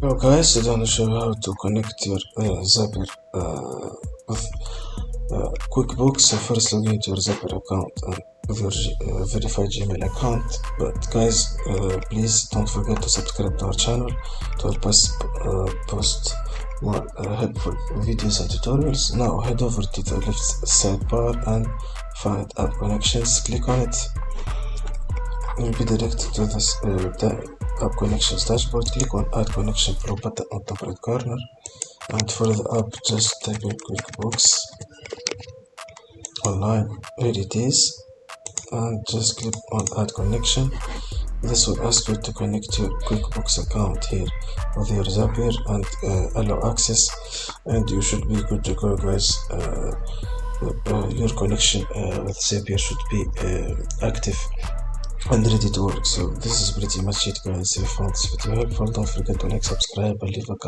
Hello guys, today I'm going to show you how to connect your Zapier with QuickBooks. So first log into your Zapier account and with your verified Gmail account. But guys, please don't forget to subscribe to our channel to help us post more helpful videos and tutorials. Now head over to the left sidebar and find App Connections. Click on it. You'll be directed to this the App Connections dashboard. Click on Add Connection Pro button on top right corner, and for the app just type in QuickBooks Online. Here it is, and just click on Add Connection. This will ask you to connect your QuickBooks account here with your Zapier and allow access, and you should be good to go, guys. Your connection with Zapier should be active and ready to work. So this is pretty much it, guys. If you found this video helpful, don't forget to like, subscribe, and leave a comment.